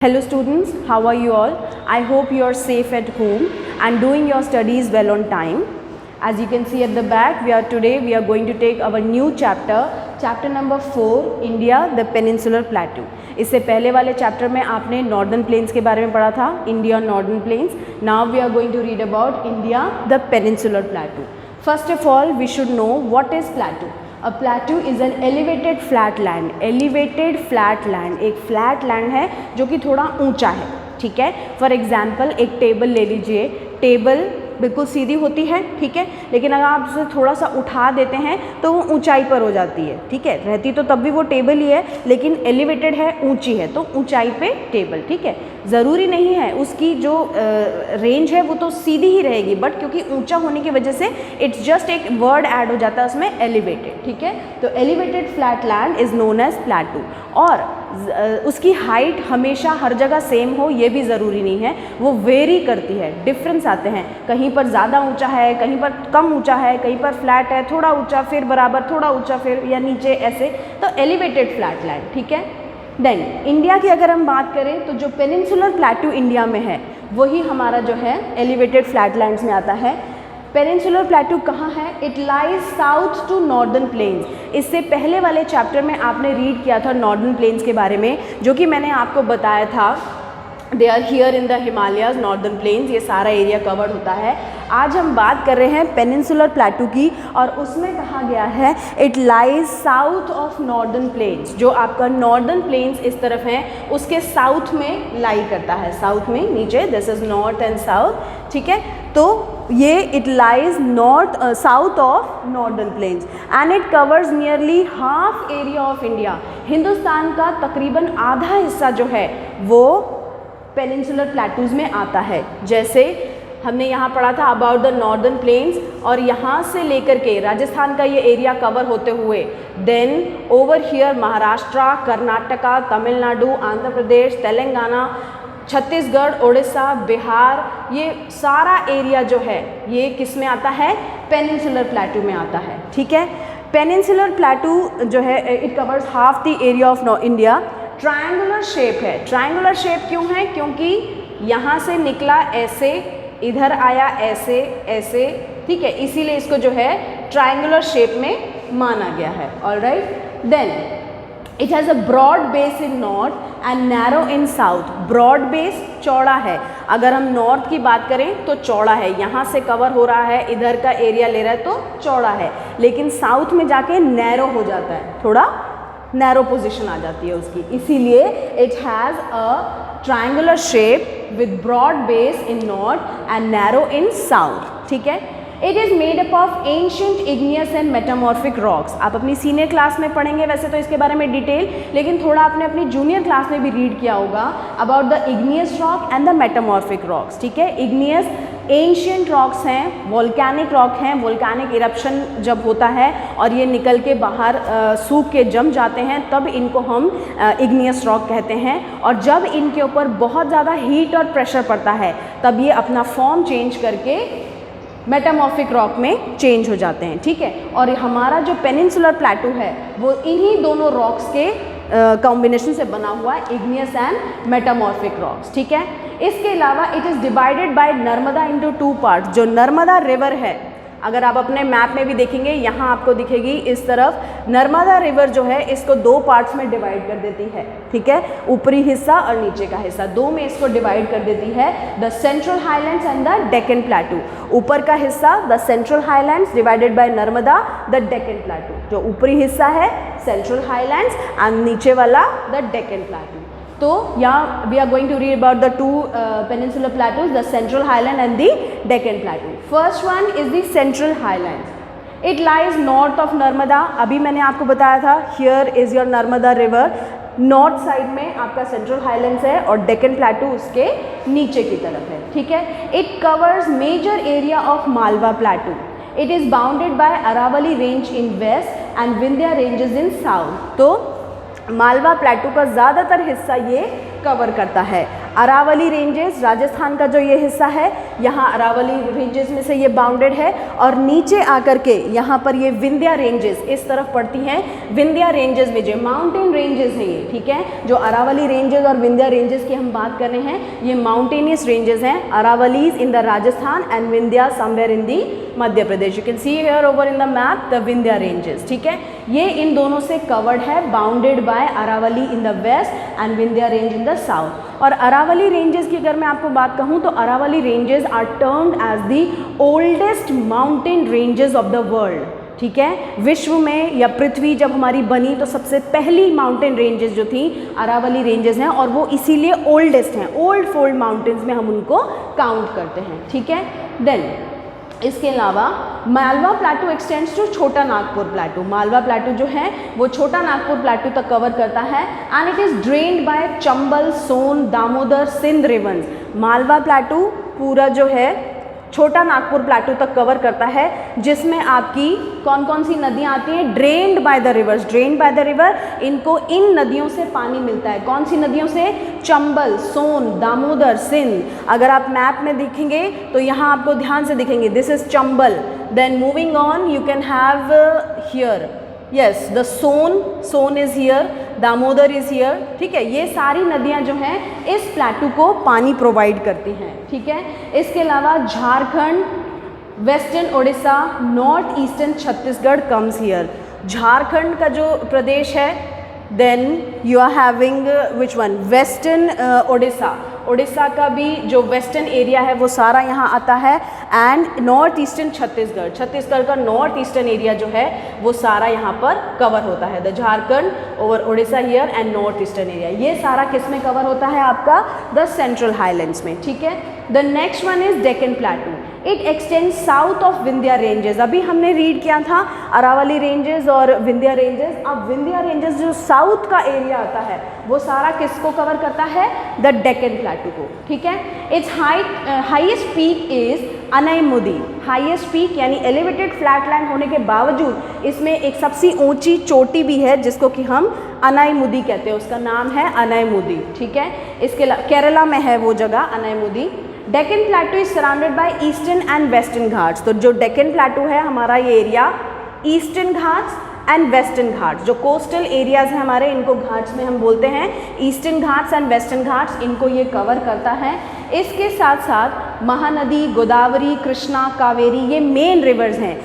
Hello students, how are you all? I hope you are safe at home and doing your studies well on time. As you can see at the back, we are going to take our new chapter number 4, India, the Peninsular Plateau. इससे पहले वाले chapter में आपने northern plains के बारे में पढ़ा था, India northern plains. Now we are going to read about India the peninsular plateau. First of all we should know what is plateau. A plateau is an elevated flat land. Elevated flat land एक flat land है जो कि थोड़ा ऊंचा है. ठीक है. For example एक टेबल ले लीजिए. टेबल बिल्कुल सीधी होती है, ठीक है, लेकिन अगर आप उसे थोड़ा सा उठा देते हैं तो वो ऊंचाई पर हो जाती है. ठीक है, रहती तो तब भी वो टेबल ही है, लेकिन एलिवेटेड है, ऊंची है, तो ऊंचाई पे टेबल. ठीक है, ज़रूरी नहीं है उसकी जो रेंज है वो तो सीधी ही रहेगी, बट क्योंकि ऊंचा होने की वजह से इट्स जस्ट एक वर्ड ऐड हो जाता है उसमें, एलिवेटेड. ठीक है, तो elevated flat land is known as plateau. और उसकी हाइट हमेशा हर जगह सेम हो ये भी ज़रूरी नहीं है, वो वेरी करती है, डिफरेंस आते हैं. कहीं पर ज़्यादा ऊंचा है, कहीं पर कम ऊंचा है, कहीं पर फ्लैट है, थोड़ा ऊंचा फिर बराबर, थोड़ा ऊंचा फिर या नीचे, ऐसे. तो एलिवेटेड फ्लैट लैंड. ठीक है. देन इंडिया की अगर हम बात करें तो जो पेनिनसुलर प्लेटू इंडिया में है वही हमारा जो है एलिवेटेड फ्लैट लैंड्स में आता है. पेनिनसुलर प्लेटू कहाँ है? It lies south to northern plains. इससे पहले वाले चैप्टर में आपने रीड किया था नॉर्दर्न प्लेन्स के बारे में, जो कि मैंने आपको बताया था they are here in the Himalayas, northern plains, ये सारा एरिया कवर्ड होता है. आज हम बात कर रहे हैं पेनिनसुलर प्लेटू की, और उसमें कहा गया है it lies south of northern plains. जो आपका नॉर्दर्न प्लेन्स इस तरफ है उसके साउथ में लाई करता है, साउथ में नीचे, this is north and south. ठीक है, तो ये it lies north south of northern plains and it covers nearly half area of India. Hindustan का तकरीबन आधा हिस्सा जो है वो पेनिनसुलर प्लेटूज़ में आता है. जैसे हमने यहाँ पढ़ा था अबाउट द नॉर्दर्न प्लेन्स, और यहाँ से लेकर के राजस्थान का ये एरिया कवर होते हुए then over here Maharashtra, Karnataka, Tamil Nadu, Andhra Pradesh, Telangana, Chhattisgarh, Orissa, Bihar, ये सारा एरिया जो है ये किस में आता है? पेनिनसुलर प्लेटू में आता है. ठीक है. पेनिनसुलर प्लेटू जो है it covers half the area of India. Triangular shape है. ट्रायंगुलर शेप क्यों है? क्योंकि यहाँ से निकला ऐसे, इधर आया ऐसे, ऐसे. ठीक है, इसीलिए इसको जो है ट्रायंगुलर शेप में माना गया है. Alright. Then it has a broad base in north and narrow in south. Broad base चौड़ा है. अगर हम नॉर्थ की बात करें तो चौड़ा है, यहाँ से कवर हो रहा है, इधर का एरिया ले रहा है तो चौड़ा है, लेकिन साउथ में जाके नैरो हो जाता है, थोड़ा नैरो पोजीशन आ जाती है उसकी. इसीलिए it has a triangular shape with broad base in north and narrow in south. ठीक है. It is made up of ancient igneous and metamorphic rocks. आप अपनी सीनियर क्लास में पढ़ेंगे वैसे तो इसके बारे में डिटेल, लेकिन थोड़ा आपने अपनी जूनियर क्लास में भी रीड किया होगा about the igneous rock and the metamorphic rocks. ठीक है. इग्नियस एंशियंट रॉक्स हैं, वोल्केनिक रॉक हैं. वोल्केनिक इरप्शन जब होता है और ये निकल के बाहर सूख के जम जाते हैं तब इनको हम इग्नियस रॉक कहते हैं. और जब इनके ऊपर बहुत ज़्यादा हीट और प्रेशर पड़ता है तब ये अपना फॉर्म चेंज करके मेटामॉर्फिक रॉक में चेंज हो जाते हैं. ठीक है. और हमारा जो पेनिनसुलर प्लेटू है वो इन्हीं दोनों रॉक्स के कॉम्बिनेशन से बना हुआ है, इग्नियस एंड मेटामॉर्फिक रॉक्स. ठीक है. इसके अलावा it is divided by Narmada into 2 parts. जो नर्मदा रिवर है, अगर आप अपने मैप में भी देखेंगे यहाँ आपको दिखेगी इस तरफ, नर्मदा रिवर जो है इसको 2 पार्ट्स में डिवाइड कर देती है. ठीक है. ऊपरी हिस्सा और नीचे का हिस्सा, 2 में इसको डिवाइड कर देती है. The central highlands and the Deccan प्लेटू. ऊपर का हिस्सा the central highlands divided by Narmada, the Deccan प्लेटू. जो ऊपरी हिस्सा है सेंट्रल हाईलैंड्स एंड नीचे वाला द डेक्कन प्लेटू. तो यहाँ we are going to read about the 2 peninsular plateaus, the central highland and the Deccan plateau. First one is the central highlands. It lies north of Narmada. अभी मैंने आपको बताया था here is your Narmada river. North side में आपका central highlands है और डेक्कन प्लेटू उसके नीचे की तरफ है. ठीक है. It covers major area of Malwa plateau. It is bounded by Aravalli range in west and Vindhya ranges in south. तो मालवा प्लेटू का ज़्यादातर हिस्सा ये कवर करता है. अरावली रेंजेस, राजस्थान का जो ये हिस्सा है, यहाँ अरावली रेंजेस में से ये बाउंडेड है, और नीचे आकर के यहाँ पर ये विंध्या रेंजेस इस तरफ पड़ती हैं। विंध्या रेंजेस में जो माउंटेन रेंजेस हैं ये, ठीक है, जो अरावली रेंजेस और विंध्या रेंजेस की हम बात कर रहे हैं, ये माउंटेनियस रेंजेस हैं। Aravallis in the Rajasthan and Vindhya somewhere in the Madhya Pradesh. You can see here over in the map the Vindhya ranges, ठीक है, ये इन दोनों से कवर्ड है, bounded by Aravalli in the west and Vindhya range in the south. और अरावली रेंजेस की अगर मैं आपको बात कहूँ तो Aravalli ranges are termed as the oldest mountain ranges of the world, ठीक है। विश्व में या पृथ्वी जब हमारी बनी तो सबसे पहली माउंटेन रेंजेस जो थी अरावली रेंजेस हैं, और वो इसीलिए ओल्डेस्ट हैं, ओल्ड फोल्ड माउंटेन्स में हम उनको काउंट करते हैं, ठीक है। देन इसके अलावा मालवा प्लेटू एक्सटेंड्स टू छोटा नागपुर प्लेटू। मालवा प्लेटू जो है वो छोटा नागपुर प्लेटू तक कवर करता है, and it is drained by Chambal, Son, Damodar, Sindh rivers. Malwa plateau पूरा जो है छोटा नागपुर प्लेटू तक कवर करता है, जिसमें आपकी कौन कौन सी नदियाँ आती हैं, drained by the reverse, drained by the river, इनको इन नदियों से पानी मिलता है। कौन सी नदियों से, चंबल, सोन, दामोदर, सिंध। अगर आप मैप में देखेंगे तो यहाँ आपको ध्यान से दिखेंगे, this is Chambal, then moving on you can have here, yes the Son is here, Damodar is here, ठीक है। ये सारी नदियाँ जो हैं इस प्लेटू को पानी प्रोवाइड करती हैं, ठीक है। इसके अलावा Jharkhand, western Orissa, north eastern Chhattisgarh comes here. Jharkhand का जो प्रदेश है, then you are having which one, western Orissa, Orissa का भी जो वेस्टर्न एरिया है वो सारा यहाँ आता है, and north eastern Chhattisgarh, Chhattisgarh का नॉर्थ ईस्टर्न एरिया जो है वो सारा यहाँ पर कवर होता है। The Jharkhand over Orissa here and north eastern area, ये सारा किस में कवर होता है आपका, द सेंट्रल हाईलैंड्स में, ठीक है। The next one is Deccan प्लेटू, it extend south of Vindhya ranges. अभी हमने रीड किया था अरावली रेंजेस और विंध्या रेंजेस, अब विंध्या रेंजेस जो साउथ का एरिया आता है वो सारा किसको कवर करता है, द डेक्कन प्लेटू को, ठीक है। Its highest peak is Anamudi, highest peak यानी एलिवेटेड फ्लैटलैंड होने के बावजूद इसमें एक सबसे ऊंची चोटी भी है जिसको कि हम अनाईमुदी कहते हैं, उसका नाम है अनाईमुदी, ठीक है। इसके केरला में है वो जगह Anamudi. Deccan plateau is surrounded by eastern and western Ghats. तो जो डेक्कन प्लेटू है हमारा ये area eastern Ghats and western Ghats, जो कोस्टल एरियाज हैं हमारे, इनको घाट्स में हम बोलते हैं, eastern Ghats and western Ghats, इनको ये कवर करता है। इसके साथ साथ महानदी, गोदावरी, कृष्णा, कावेरी, ये मेन रिवर्स हैं।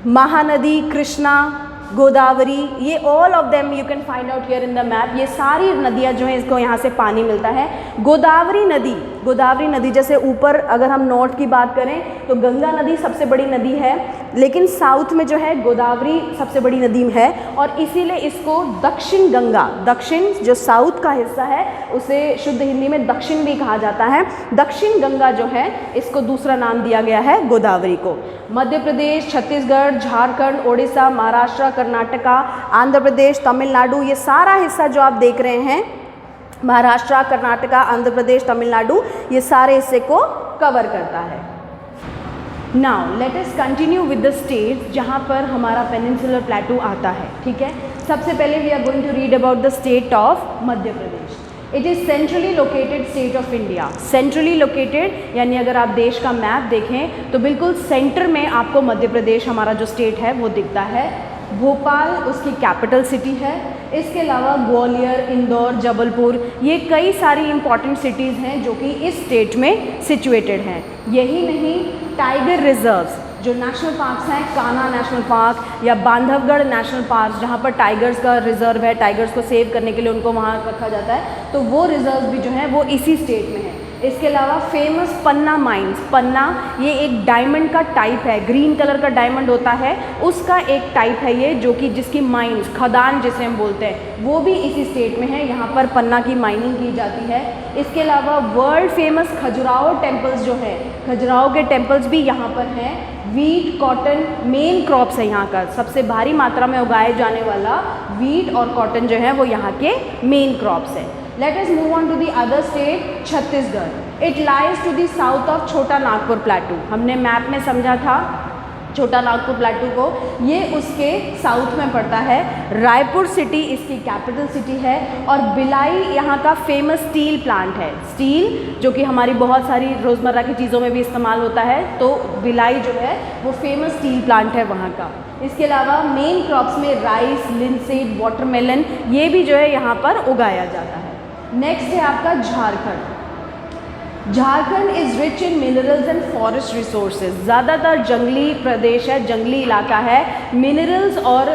महानदी, कृष्णा, गोदावरी, ये all of them you can find out here in the map. ये सारी नदियाँ जो हैं इसको यहाँ से पानी मिलता है। गोदावरी नदी जैसे ऊपर अगर हम नॉर्थ की बात करें तो गंगा नदी सबसे बड़ी नदी है, लेकिन साउथ में जो है गोदावरी सबसे बड़ी नदी है, और इसीलिए इसको दक्षिण गंगा, दक्षिण जो साउथ का हिस्सा है उसे शुद्ध हिंदी में दक्षिण भी कहा जाता है। दक्षिण गंगा जो है इसको दूसरा नाम दिया गया है गोदावरी को। मध्य प्रदेश, छत्तीसगढ़, झारखंड, उड़ीसा, महाराष्ट्र, कर्नाटका, आंध्र प्रदेश, तमिलनाडु, ये सारा हिस्सा जो आप देख रहे हैं, महाराष्ट्र, कर्नाटका, आंध्र प्रदेश, तमिलनाडु, ये सारे हिस्से को कवर करता है। Now let us continue with the states जहाँ पर हमारा पेनिनसुलर प्लेटू आता है, ठीक है। सबसे पहले we are going to read about the state of Madhya Pradesh. It is centrally located state of India. Centrally located यानी अगर आप देश का मैप देखें तो बिल्कुल सेंटर में आपको मध्य प्रदेश हमारा जो स्टेट है वो दिखता है। भोपाल उसकी कैपिटल सिटी है। इसके अलावा ग्वालियर, इंदौर, जबलपुर, ये कई सारी इंपॉर्टेंट सिटीज़ हैं जो कि इस स्टेट में सिचुएटेड हैं। यही नहीं, टाइगर रिजर्व्स जो नेशनल पार्क्स हैं, कान्हा नेशनल पार्क या बांधवगढ़ नेशनल पार्क, जहाँ पर टाइगर्स का रिजर्व है, टाइगर्स को सेव करने के लिए उनको वहाँ रखा जाता है, तो वो रिजर्व भी जो हैं वो इसी स्टेट में है। इसके अलावा फेमस पन्ना माइंस, पन्ना ये एक डायमंड का टाइप है, ग्रीन कलर का डायमंड होता है उसका एक टाइप है ये, जो कि जिसकी माइंस, खदान जिसे हम बोलते हैं, वो भी इसी स्टेट में है। यहाँ पर पन्ना की माइनिंग की जाती है। इसके अलावा वर्ल्ड फेमस खजुराहो टेम्पल्स जो है, खजुराहो के टेम्पल्स भी यहाँ पर हैं। वीट, कॉटन मेन क्रॉप्स है यहाँ का, सबसे भारी मात्रा में उगाए जाने वाला वीट और कॉटन जो है वो यहाँ के मेन क्रॉप्स है। Let us move on to the other state, Chhattisgarh. It lies to the south of छोटा नागपुर प्लेटू। हमने मैप में समझा था छोटा नागपुर प्लेटू को, ये उसके साउथ में पड़ता है। रायपुर सिटी इसकी कैपिटल सिटी है और भिलाई यहाँ का फेमस स्टील प्लांट है। स्टील जो कि हमारी बहुत सारी रोज़मर्रा की चीज़ों में भी इस्तेमाल होता है, तो भिलाई जो है वो फेमस स्टील प्लांट है वहाँ का। इसके अलावा मेन क्रॉप्स में राइस, लिनसीड, वाटरमेलन ये भी जो है यहाँ पर उगाया जाता है। नेक्स्ट है आपका Jharkhand. Jharkhand is rich in minerals and forest resources. ज़्यादातर जंगली प्रदेश है, जंगली इलाका है। मिनरल्स और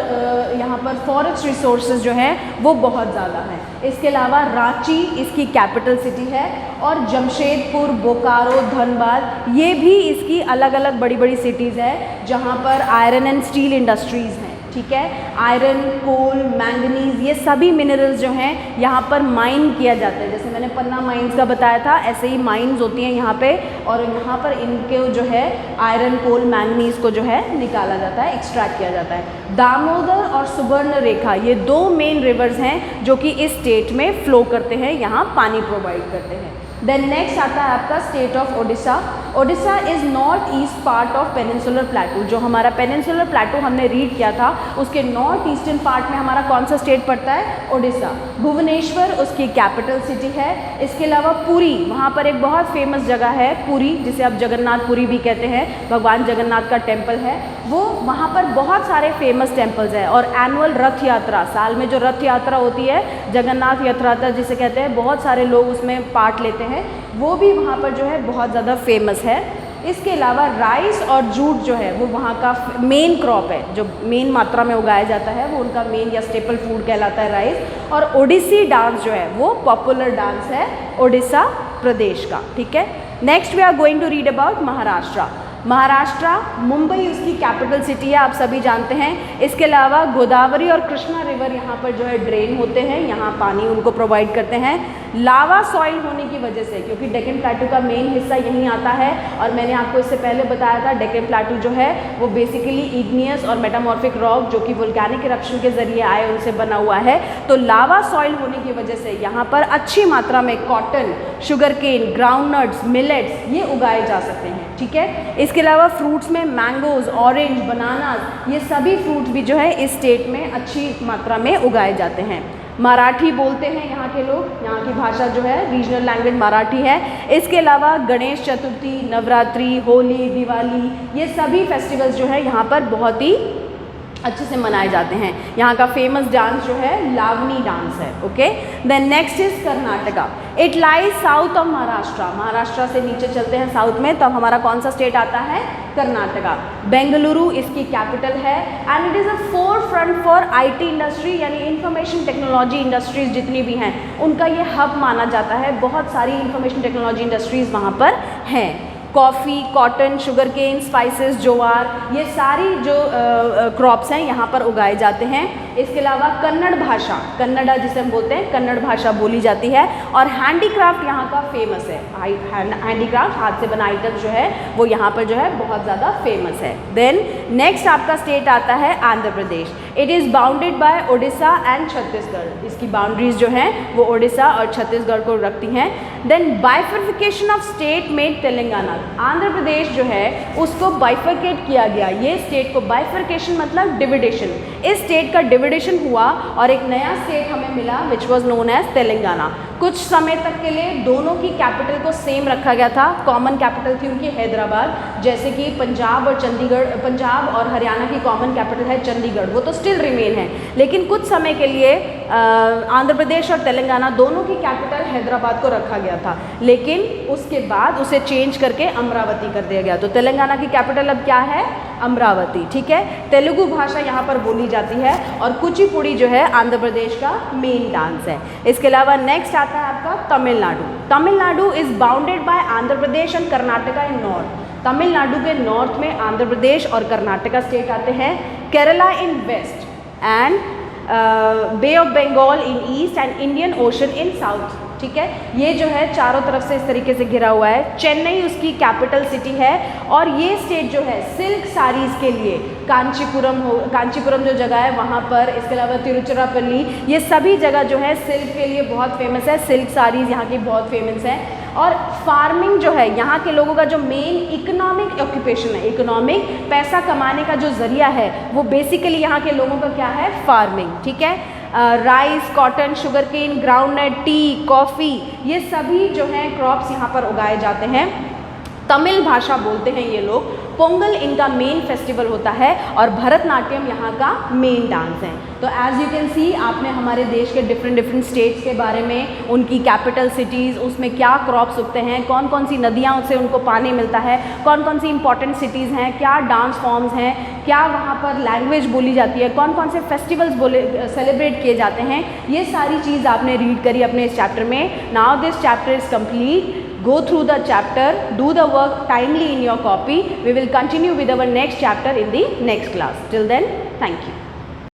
यहाँ पर फॉरेस्ट रिसोर्सेज जो हैं वो बहुत ज़्यादा हैं। इसके अलावा रांची इसकी कैपिटल सिटी है और जमशेदपुर, बोकारो, धनबाद ये भी इसकी अलग अलग बड़ी बड़ी सिटीज़ है जहाँ पर आयरन एंड स्टील इंडस्ट्रीज़ हैं। ठीक है, आयरन, कोल, मैंगनीज ये सभी मिनरल्स जो हैं यहाँ पर माइन किया जाता है। जैसे मैंने पन्ना माइंस का बताया था, ऐसे ही माइंस होती हैं यहाँ पे, और यहाँ पर इनके जो है आयरन, कोल, मैंगनीज को जो है निकाला जाता है, एक्सट्रैक्ट किया जाता है। दामोदर और सुवर्ण रेखा ये दो मेन रिवर्स हैं जो कि इस स्टेट में फ्लो करते हैं, यहाँ पानी प्रोवाइड करते हैं। देन नेक्स्ट आता है आपका state of Odisha. Odisha is north east part of peninsular प्लेटू। जो हमारा पेनिनसुलर प्लेटू हमने रीड किया था उसके नॉर्थ ईस्टर्न पार्ट में हमारा कौन सा स्टेट पड़ता है? ओडिशा। भुवनेश्वर उसकी कैपिटल सिटी है। इसके अलावा पुरी, वहाँ पर एक बहुत फेमस जगह है पुरी, जिसे आप जगन्नाथपुरी भी कहते हैं, भगवान जगन्नाथ का टेम्पल है वो। वहाँ पर बहुत सारे फेमस टेम्पल्स हैं और एनुअल रथ यात्रा, साल में जो रथ यात्रा होती है, जगन्नाथ यात्रा जिसे कहते हैं, बहुत सारे लोग उसमें पार्ट लेते हैं, वो भी वहाँ पर जो है बहुत ज़्यादा फेमस है। इसके अलावा राइस और जूट जो है वो वहाँ का मेन क्रॉप है, जो मेन मात्रा में उगाया जाता है, वो उनका मेन या स्टेपल फूड कहलाता है राइस। और ओडिसी डांस जो है वो पॉपुलर डांस है ओडिशा प्रदेश का। ठीक है, next we are going to read about Maharashtra. Maharashtra, Mumbai उसकी कैपिटल सिटी है, आप सभी जानते हैं। इसके अलावा गोदावरी और कृष्णा रिवर यहाँ पर जो है ड्रेन होते हैं, यहाँ पानी उनको प्रोवाइड करते हैं। लावा सॉइल होने की वजह से, क्योंकि डेक्कन प्लेटू का मेन हिस्सा यहीं आता है, और मैंने आपको इससे पहले बताया था डेक्कन प्लेटू जो है वो बेसिकली इग्नियस और मेटामॉर्फिक रॉक जो कि वोल्केनिक इरप्शन के जरिए आए उनसे बना हुआ है। तो लावा सॉइल होने की वजह से यहाँ पर अच्छी मात्रा में cotton, sugar cane, groundnuts, millets ये उगाए जा सकते हैं। ठीक है, इसके अलावा फ्रूट्स में मैंगोज, ऑरेंज, बनानास ये सभी फ्रूट्स भी जो है इस स्टेट में अच्छी मात्रा में उगाए जाते हैं। मराठी बोलते हैं यहाँ के लोग, यहाँ की भाषा जो है रीजनल लैंग्वेज मराठी है। इसके अलावा गणेश चतुर्थी, नवरात्रि, होली, दिवाली ये सभी फेस्टिवल्स जो है यहाँ पर बहुत ही अच्छे से मनाए जाते हैं। यहाँ का फेमस डांस जो है लावनी डांस है। Okay, then next is Karnataka. It lies south of Maharashtra. Maharashtra से नीचे चलते हैं साउथ में, तब हमारा कौन सा स्टेट आता है? कर्नाटका। बेंगलुरु इसकी कैपिटल है and it is a four front for IT industry, यानी इंफॉर्मेशन टेक्नोलॉजी इंडस्ट्रीज जितनी भी हैं उनका ये हब माना जाता है। बहुत सारी इंफॉर्मेशन टेक्नोलॉजी इंडस्ट्रीज़ वहाँ पर हैं। Coffee, cotton, sugar cane, spices, jowar ये सारी जो क्रॉप्स हैं यहाँ पर उगाए जाते हैं। इसके अलावा कन्नड़ भाषा, कन्नड़ा जिसे हम बोलते हैं, कन्नड़ भाषा बोली जाती है। और हैंडीक्राफ्ट यहाँ का फेमस है। हैंडीक्राफ्ट, हाथ से बना आइटम जो है वो यहाँ पर जो है बहुत ज़्यादा फेमस है। देन नेक्स्ट आपका स्टेट आता है Andhra Pradesh. It is bounded by Odisha and Chhattisgarh. इसकी बाउंड्रीज जो हैं वो ओडिशा और छत्तीसगढ़ को रखती हैं। Then bifurcation of state made Telangana. Andhra Pradesh जो है उसको बाइफर्केट किया गया। ये स्टेट को, बाइफर्केशन मतलब डिविडेशन, इस स्टेट का डिविडेशन हुआ और एक नया स्टेट हमें मिला which was known as Telangana. कुछ समय तक के लिए दोनों की कैपिटल को सेम रखा गया था, कॉमन कैपिटल थी उनकी हैदराबाद, जैसे कि पंजाब और चंडीगढ़, पंजाब और हरियाणा की कॉमन कैपिटल है चंडीगढ़, वो तो स्टिल रिमेन है। लेकिन कुछ समय के लिए आंध्र प्रदेश और तेलंगाना दोनों की कैपिटल हैदराबाद को रखा गया था, लेकिन उसके बाद उसे चेंज करके अमरावती कर दिया गया। तो तेलंगाना की कैपिटल अब क्या है? अमरावती। ठीक है, तेलुगु भाषा यहाँ पर बोली जाती है और कुचिपुड़ी जो है आंध्र प्रदेश का मेन डांस है। इसके अलावा नेक्स्ट आता है आपका Tamil Nadu. Tamil Nadu is bounded by Andhra Pradesh and Karnataka in north. Tamil Nadu के नॉर्थ में आंध्र प्रदेश और कर्नाटका स्टेट आते हैं, Kerala in west and Bay of Bengal in east and Indian Ocean in south. ठीक है, ये जो है चारों तरफ से इस तरीके से घिरा हुआ है। चेन्नई उसकी कैपिटल सिटी है और ये स्टेट जो है सिल्क साड़ीज़ के लिए कांचीपुरम जो जगह है वहाँ पर, इसके अलावा तिरुचिरापल्ली, ये सभी जगह जो है सिल्क के लिए बहुत फेमस है। सिल्क साड़ीज़ यहाँ की बहुत फेमस है। और फार्मिंग जो है यहाँ के लोगों का जो मेन इकोनॉमिक ऑक्यूपेशन है, इकोनॉमिक पैसा कमाने का जो ज़रिया है वो बेसिकली यहाँ के लोगों का क्या है, फार्मिंग। ठीक है, rice, cotton, sugar cane, groundnut, tea, coffee, ये सभी जो हैं क्रॉप्स यहाँ पर उगाए जाते हैं। तमिल भाषा बोलते हैं ये लोग। पोंगल इनका मेन फेस्टिवल होता है और भरतनाट्यम यहाँ का मेन डांस है। तो एज यू कैन सी, आपने हमारे देश के डिफरेंट स्टेट्स के बारे में, उनकी कैपिटल सिटीज़, उसमें क्या क्रॉप्स उगते हैं, कौन कौन सी नदियाँ से उनको पानी मिलता है, कौन कौन सी इंपॉर्टेंट सिटीज़ हैं, क्या डांस फॉर्म्स हैं, क्या वहाँ पर लैंग्वेज बोली जाती है, कौन कौन से फेस्टिवल्स सेलिब्रेट किए जाते हैं, ये सारी चीज़ आपने रीड करी अपने इस चैप्टर में। Now this chapter is complete. Go through the chapter, do the work timely in your copy. We will continue with our next chapter in the next class. Till then, thank you.